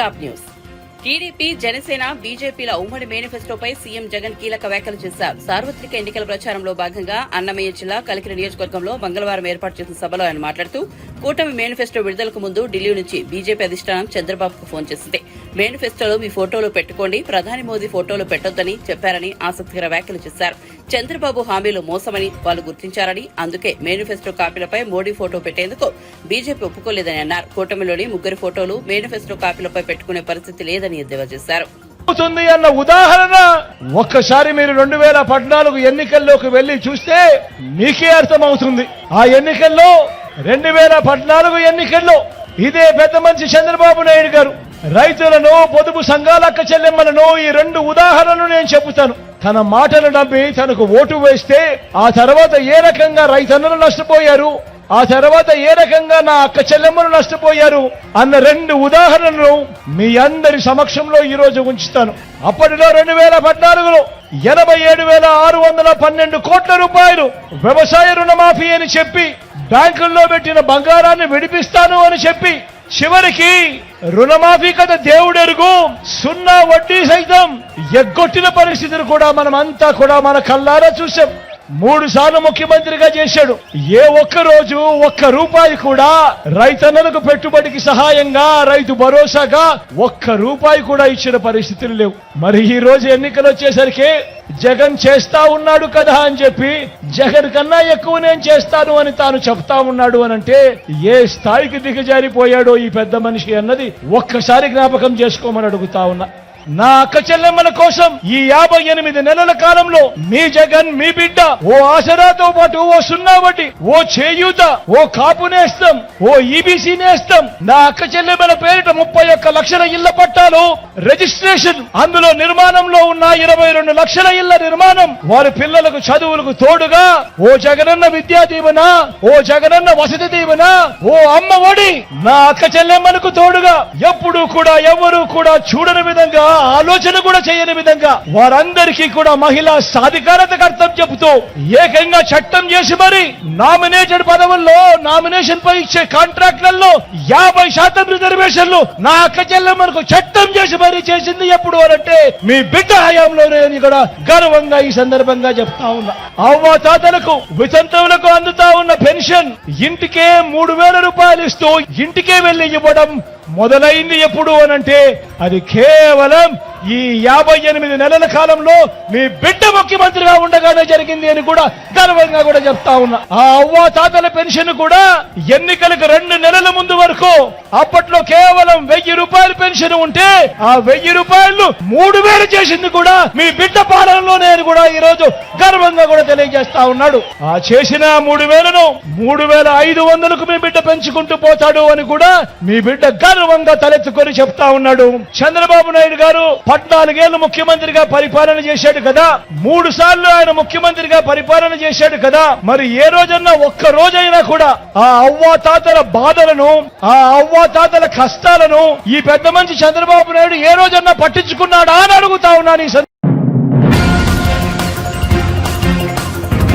Top news. TDP, Janasena, బీజేపీల ఉమ్మడి మేనిఫెస్టోపై CM Jagan కీలక వ్యాఖ్యలు చేశారు. సార్వత్రిక ఎన్నికల ప్రచారంలో భాగంగా అన్నమయ్య జిల్లా కలికిరి నియోజకవర్గంలో మంగళవారం ఏర్పాటు చేసిన సభలో ఆయన మాట్లాడుతూ కూటమి మేనిఫెస్టో విడుదలకు ముందు ఢిల్లీ నుంచి బీజేపీ అధిష్టానం చంద్రబాబుకు ఫోన్ చేసింది. మేనిఫెస్టోలో మీ ఫోటోలు పెట్టుకోండి, ప్రధాని మోదీ ఫోటోలు పెట్టొద్దని చెప్పారని ఆసక్తికర వ్యాఖ్యలు చేశారు. చంద్రబాబు హామీలు మోసమని వాళ్ళు గుర్తించారని, అందుకే మేనిఫెస్టో కాపీలపై మోడీ ఫోటో పెట్టేందుకు బీజేపీ ఒప్పుకోలేదని అన్నారు. కూటమిలోని ముగ్గురి ఫోటోలు మేనిఫెస్టో కాపీలపై పెట్టుకునే పరిస్థితి లేదని ఎద్దేవా చేశారు. అన్న ఉదాహరణ ఒక్కసారి మీరు 2014 ఎన్నికల్లోకి వెళ్లి చూస్తే మీకే అర్థమవుతుంది. ఆ ఎన్నికల్లో 2014 ఎన్నికల్లో ఇదే పెద్ద మనిషి చంద్రబాబు నాయుడు గారు రైతులను, పొదుపు సంఘాల అక్క చెల్లెమ్మలను ఈ 2 ఉదాహరణలు నేను చెబుతాను. తన మాటలు నమ్మి తనకు ఓటు వేస్తే ఆ తర్వాత ఏ రకంగా రైతన్నలు నష్టపోయారు, ఆ తర్వాత ఏ రకంగా నా అక్క చెల్లెమ్మలు నష్టపోయారు అన్న 2 ఉదాహరణలు మీ అందరి సమక్షంలో ఈ రోజు ఉంచుతాను. అప్పటిలో 2014లో 87,612 కోట్ల రూపాయలు వ్యవసాయ రుణమాఫీ అని చెప్పి బ్యాంకుల్లో పెట్టిన బంగారాన్ని విడిపిస్తాను అని చెప్పి చివరికి రుణమాఫీ కథ దేవుడెరుగు 0 వడ్డీ సైతం ఎగ్గొట్టిన పరిస్థితులు కూడా మనమంతా కూడా మన కళ్ళారా చూసాం. 3 సార్లు ముఖ్యమంత్రిగా చేశాడు. ఏ ఒక్క రోజు ఒక్క రూపాయి కూడా రైతన్నలకు పెట్టుబడికి సహాయంగా, రైతు భరోసాగా ఒక్క రూపాయి కూడా ఇచ్చిన పరిస్థితులు లేవు. మరి ఈ రోజు ఎన్నికలు వచ్చేసరికి జగన్ చేస్తా ఉన్నాడు కదా అని చెప్పి జగన్ కన్నా ఎక్కువ నేను చేస్తాను అని తాను చెప్తా ఉన్నాడు అనంటే ఏ స్థాయికి దిగజారిపోయాడో ఈ పెద్ద మనిషి అన్నది ఒక్కసారి జ్ఞాపకం చేసుకోమని అడుగుతా ఉన్నా. నా అక్క చెల్లెమ్మల కోసం ఈ 58 నెలల కాలంలో మీ జగన్, మీ బిడ్డ ఓ ఆసరాతో పాటు ఓ 0 వడ్డీ, ఓ చేయూత, ఓ కాపు నేస్తం, ఓ ఈబీసీ నేస్తం, నా అక్క చెల్లెమ్మల పేరిట 31 లక్షల ఇళ్ల పట్టాలు రిజిస్ట్రేషన్, అందులో నిర్మాణంలో ఉన్న 22 లక్షల ఇళ్ల నిర్మాణం, వారి పిల్లలకు చదువులకు తోడుగా ఓ జగనన్న విద్యా దీవెన, ఓ జగనన్న వసతి దీవెన, ఓ అమ్మ ఒడి నా అక్క చెల్లెమ్మలకు తోడుగా ఎప్పుడూ కూడా ఎవరు కూడా చూడని విధంగా, ఆలోచన కూడా చేయని విధంగా వారందరికీ కూడా మహిళా సాధికారతకు అర్థం చెబుతూ ఏకంగా చట్టం చేసి మరి నామినేటెడ్ పదవుల్లో, నామినేషన్ పై ఇచ్చే కాంట్రాక్ట్లలో 50% రిజర్వేషన్లు నా అక్క చెల్లెమ్మలకు చట్టం చేసి మరి చేసింది ఎప్పుడు అనంటే మీ బిడ్డ హయాంలోనే అని కూడా గర్వంగా ఈ సందర్భంగా చెప్తా ఉన్నా. అవ్వ తాతలకు, వితంతువులకు అందుతా ఉన్న పెన్షన్ ఇంటికే 3,000 రూపాయలు ఇస్తూ ఇంటికే వెళ్లి ఇవ్వడం మొదలైంది ఎప్పుడు అనంటే అది కేవలం ఈ 58 నెలల కాలంలో మీ బిడ్డ ముఖ్యమంత్రిగా ఉండగానే జరిగింది అని కూడా గర్వంగా కూడా చెప్తా ఉన్నా. ఆ అవ్వ తాతల పెన్షన్ కూడా ఎన్నికలకు 2 నెలల ముందు వరకు అప్పట్లో కేవలం 1,000 రూపాయల పెన్షన్ ఉంటే ఆ 1,000 రూపాయలు 3,000 చేసింది కూడా మీ బిడ్డ పాలనలోనే అని కూడా ఈ రోజు గర్వంగా కూడా తెలియజేస్తా ఉన్నాడు. ఆ చేసిన 3,000ను 3,500కు మీ బిడ్డ పెంచుకుంటూ పోతాడు అని కూడా మీ బిడ్డ గర్వంగా తలెత్తుకొని చెప్తా ఉన్నాడు. చంద్రబాబు నాయుడు గారు 14 ఏళ్లు ముఖ్యమంత్రిగా పరిపాలన చేశాడు కదా, 3 సార్లు ఆయన ముఖ్యమంత్రిగా పరిపాలన చేశాడు కదా, మరి ఏ రోజన్నా ఒక్క రోజైనా కూడా ఆ అవ్వా తాతల బాధలను, ఆ అవ్వా తాతల కష్టాలను ఈ పెద్ద మనిషి చంద్రబాబు నాయుడు ఏ రోజన్నా పట్టించుకున్నాడా అని అడుగుతా ఉన్నాను ఈ